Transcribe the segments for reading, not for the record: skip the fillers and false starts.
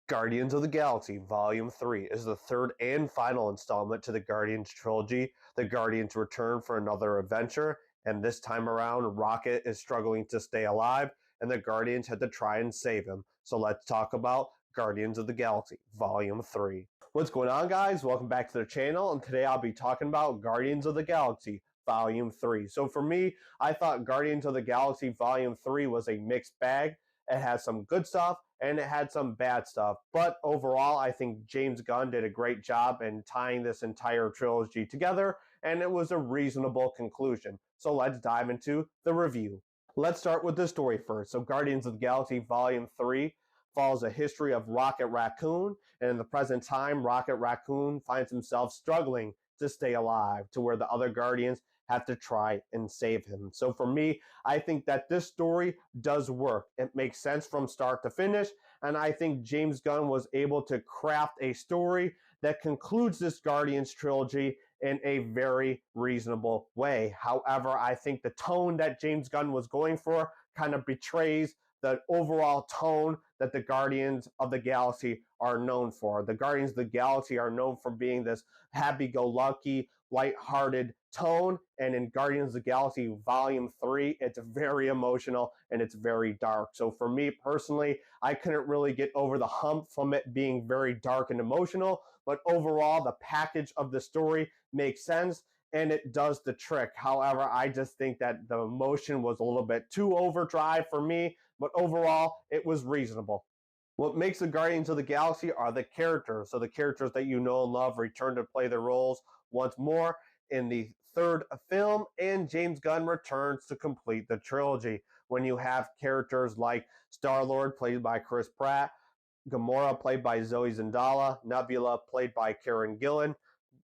Guardians of the Galaxy Volume 3 is the third and final installment to the Guardians trilogy. The Guardians return for another adventure, and this time around, Rocket is struggling to stay alive, and the Guardians had to try and save him. So let's talk about Guardians of the Galaxy Volume 3. What's going on, guys? Welcome back to the channel, and today I'll be talking about Guardians of the Galaxy Volume 3. So for me, I thought Guardians of the Galaxy Volume 3 was a mixed bag. It has some good stuff and it had some bad stuff. But overall, I think James Gunn did a great job in tying this entire trilogy together, and it was a reasonable conclusion. So let's dive into the review. Let's start with the story first. So Guardians of the Galaxy Volume 3 follows a history of Rocket Raccoon, and in the present time, Rocket Raccoon finds himself struggling to stay alive, to where the other Guardians have to try and save him. So for me, I think that this story does work. It makes sense from start to finish, and I think James Gunn was able to craft a story that concludes this Guardians trilogy in a very reasonable way. However, I think the tone that James Gunn was going for kind of betrays the overall tone that the Guardians of the Galaxy are known for. The Guardians of the Galaxy are known for being this happy-go-lucky, light-hearted tone, and in Guardians of the Galaxy Volume 3, it's very emotional and it's very dark. So for me personally, I couldn't really get over the hump from it being very dark and emotional, but overall, the package of the story makes sense and it does the trick. However, I just think that the emotion was a little bit too overdrive for me, but overall, it was reasonable. What makes the Guardians of the Galaxy are the characters. So the characters that you know and love return to play their roles once more in the third film, and James Gunn returns to complete the trilogy. When you have characters like Star-Lord, played by Chris Pratt, Gamora, played by Zoe Zendala, Nebula, played by Karen Gillan,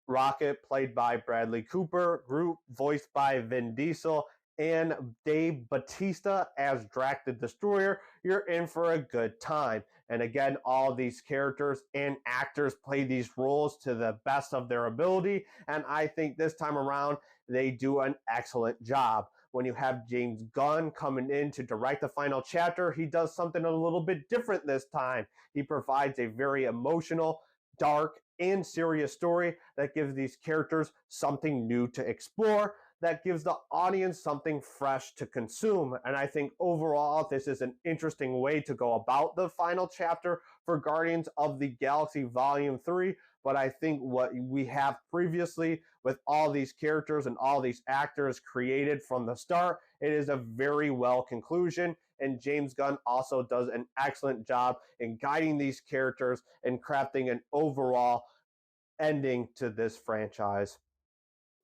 Rocket, played by Bradley Cooper, Groot, voiced by Vin Diesel, and Dave Bautista as Drax the Destroyer, you're in for a good time. And again, all of these characters and actors play these roles to the best of their ability, and I think this time around, they do an excellent job. When you have James Gunn coming in to direct the final chapter, he does something a little bit different this time. He provides a very emotional, dark, and serious story that gives these characters something new to explore, that gives the audience something fresh to consume. And I think overall, this is an interesting way to go about the final chapter for Guardians of the Galaxy Volume 3. But I think what we have previously with all these characters and all these actors created from the start, it is a very well conclusion. And James Gunn also does an excellent job in guiding these characters and crafting an overall ending to this franchise.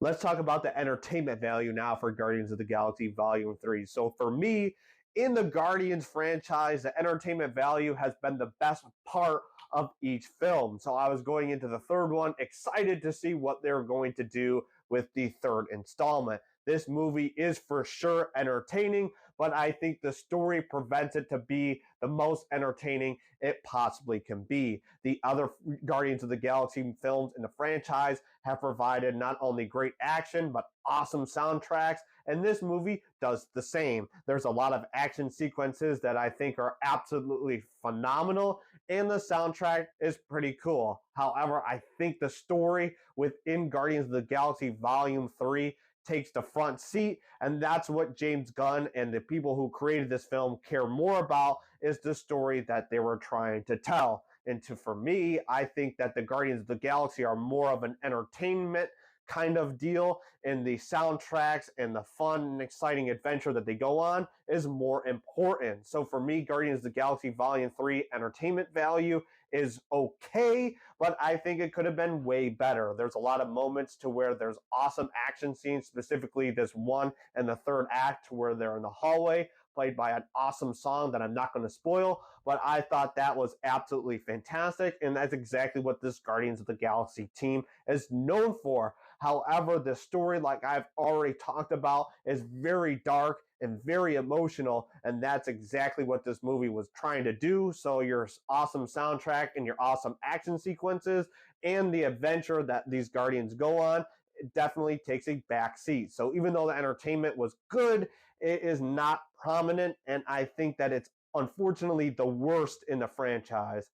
Let's talk about the entertainment value now for Guardians of the Galaxy Volume 3. So for me, in the Guardians franchise, the entertainment value has been the best part of each film. So I was going into the third one excited to see what they're going to do with the third installment. This movie is for sure entertaining, but I think the story prevents it to be the most entertaining it possibly can be. The other Guardians of the Galaxy films in the franchise have provided not only great action, but awesome soundtracks, and this movie does the same. There's a lot of action sequences that I think are absolutely phenomenal, and the soundtrack is pretty cool. However, I think the story within Guardians of the Galaxy Volume 3 takes the front seat, and that's what James Gunn and the people who created this film care more about, is the story that they were trying to tell. And for me, I think that the Guardians of the Galaxy are more of an entertainment kind of deal, and the soundtracks and the fun and exciting adventure that they go on is more important. So for me, Guardians of the Galaxy Volume 3 entertainment value is okay, but I think it could have been way better. There's a lot of moments to where there's awesome action scenes, specifically this one in the third act where they're in the hallway, played by an awesome song that I'm not going to spoil, but I thought that was absolutely fantastic, and that's exactly what this Guardians of the Galaxy team is known for. However, the story, like I've already talked about, is very dark and very emotional, and that's exactly what this movie was trying to do. So your awesome soundtrack and your awesome action sequences and the adventure that these Guardians go on, it definitely takes a back seat. So even though the entertainment was good, it is not prominent, and I think that it's unfortunately the worst in the franchise.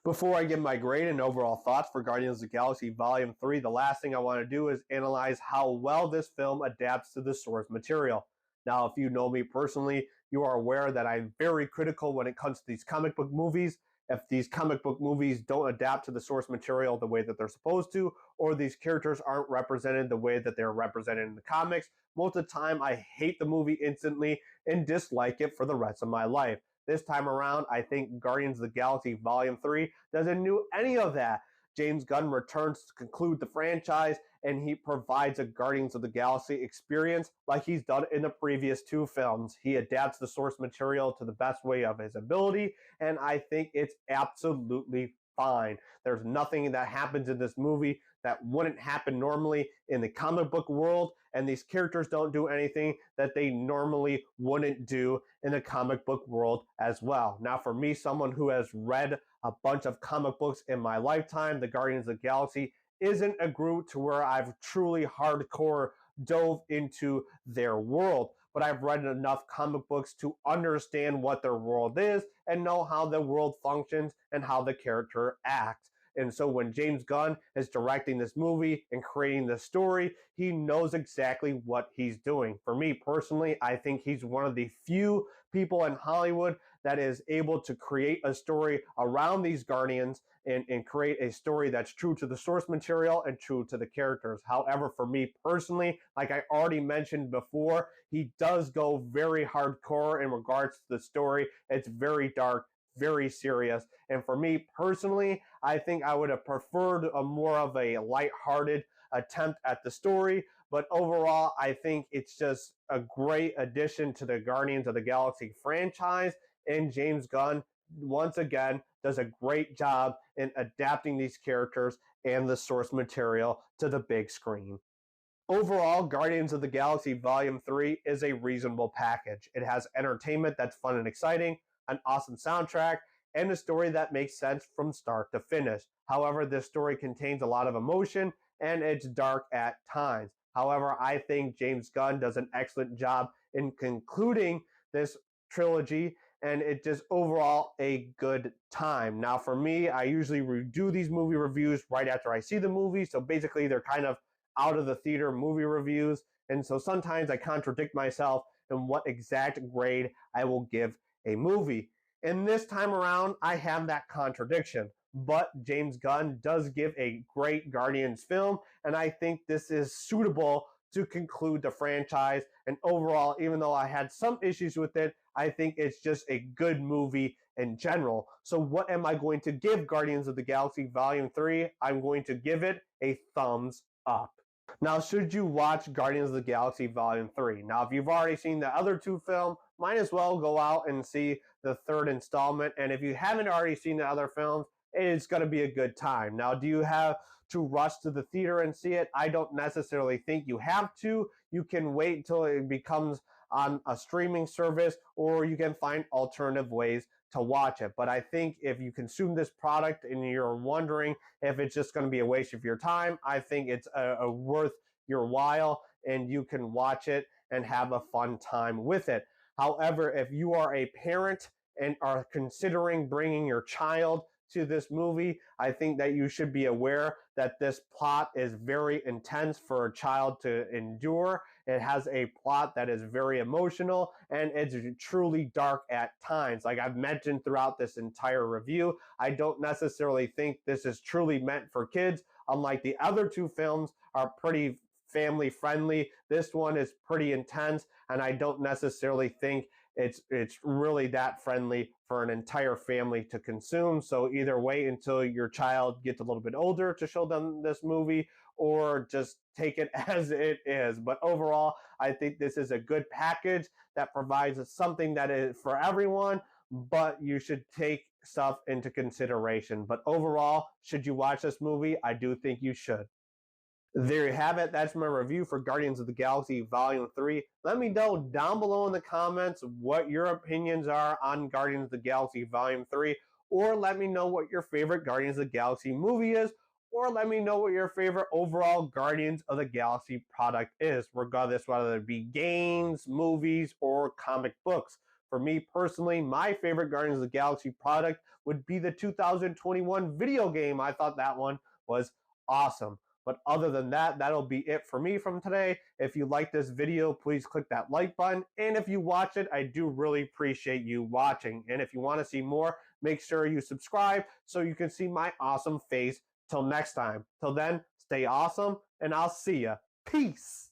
Before I give my grade and overall thoughts for Guardians of the Galaxy Volume 3, the last thing I want to do is analyze how well this film adapts to the source material. Now, if you know me personally, you are aware that I'm very critical when it comes to these comic book movies. If these comic book movies don't adapt to the source material the way that they're supposed to, or these characters aren't represented the way that they're represented in the comics, most of the time I hate the movie instantly and dislike it for the rest of my life. This time around, I think Guardians of the Galaxy Volume 3 doesn't do any of that. James Gunn returns to conclude the franchise, and he provides a Guardians of the Galaxy experience like he's done in the previous two films. He adapts the source material to the best way of his ability, and I think it's absolutely fine. There's nothing that happens in this movie that wouldn't happen normally in the comic book world, and these characters don't do anything that they normally wouldn't do in the comic book world as well. Now, for me, someone who has read a bunch of comic books in my lifetime, the Guardians of the Galaxy isn't a group to where I've truly hardcore dove into their world, but I've read enough comic books to understand what their world is and know how the world functions and how the character acts. And so when James Gunn is directing this movie and creating this story, he knows exactly what he's doing. For me personally, I think he's one of the few people in Hollywood that is able to create a story around these Guardians and create a story that's true to the source material and true to the characters. However, for me personally, like I already mentioned before, he does go very hardcore in regards to the story. It's very dark, very serious. And for me personally, I think I would have preferred a more of a lighthearted attempt at the story. But overall, I think it's just a great addition to the Guardians of the Galaxy franchise. And James Gunn, once again, does a great job in adapting these characters and the source material to the big screen. Overall, Guardians of the Galaxy Volume 3 is a reasonable package. It has entertainment that's fun and exciting, an awesome soundtrack, and a story that makes sense from start to finish. However, this story contains a lot of emotion and it's dark at times. However, I think James Gunn does an excellent job in concluding this trilogy, and it's just overall a good time. Now, for me, I usually do these movie reviews right after I see the movie, so basically they're kind of out of the theater movie reviews, and so sometimes I contradict myself in what exact grade I will give a movie. And this time around, I have that contradiction. But James Gunn does give a great Guardians film, and I think this is suitable to conclude the franchise. And overall, even though I had some issues with it, I think it's just a good movie in general. So what am I going to give Guardians of the Galaxy Volume 3? I'm going to give it a thumbs up. Now, should you watch Guardians of the Galaxy Volume 3? Now, if you've already seen the other two films, might as well go out and see the third installment. And if you haven't already seen the other films, it's going to be a good time. Now, do you have to rush to the theater and see it? I don't necessarily think you have to. You can wait until it becomes on a streaming service, or you can find alternative ways to watch it. But I think if you consume this product and you're wondering if it's just going to be a waste of your time, I think it's a worth your while, and you can watch it and have a fun time with it. However, if you are a parent and are considering bringing your child to this movie, I think that you should be aware that this plot is very intense for a child to endure. It has a plot that is very emotional, and it's truly dark at times. Like I've mentioned throughout this entire review, I don't necessarily think this is truly meant for kids. Unlike the other two films are pretty family friendly, this one is pretty intense, and I don't necessarily think it's really that friendly for an entire family to consume. So either wait until your child gets a little bit older to show them this movie, or just take it as it is. But overall, I think this is a good package that provides something that is for everyone, but you should take stuff into consideration. But overall, should you watch this movie? I do think you should. There you have it. That's my review for Guardians of the Galaxy Volume 3. Let me know down below in the comments what your opinions are on Guardians of the Galaxy Volume 3, or let me know what your favorite Guardians of the Galaxy movie is, or let me know what your favorite overall Guardians of the Galaxy product is, regardless whether it be games, movies, or comic books. For me personally, my favorite Guardians of the Galaxy product would be the 2021 video game. I thought that one was awesome. But other than that, that'll be it for me from today. If you like this video, please click that like button. And if you watch it, I do really appreciate you watching. And if you want to see more, make sure you subscribe so you can see my awesome face. Till next time. Till then, stay awesome, and I'll see ya. Peace.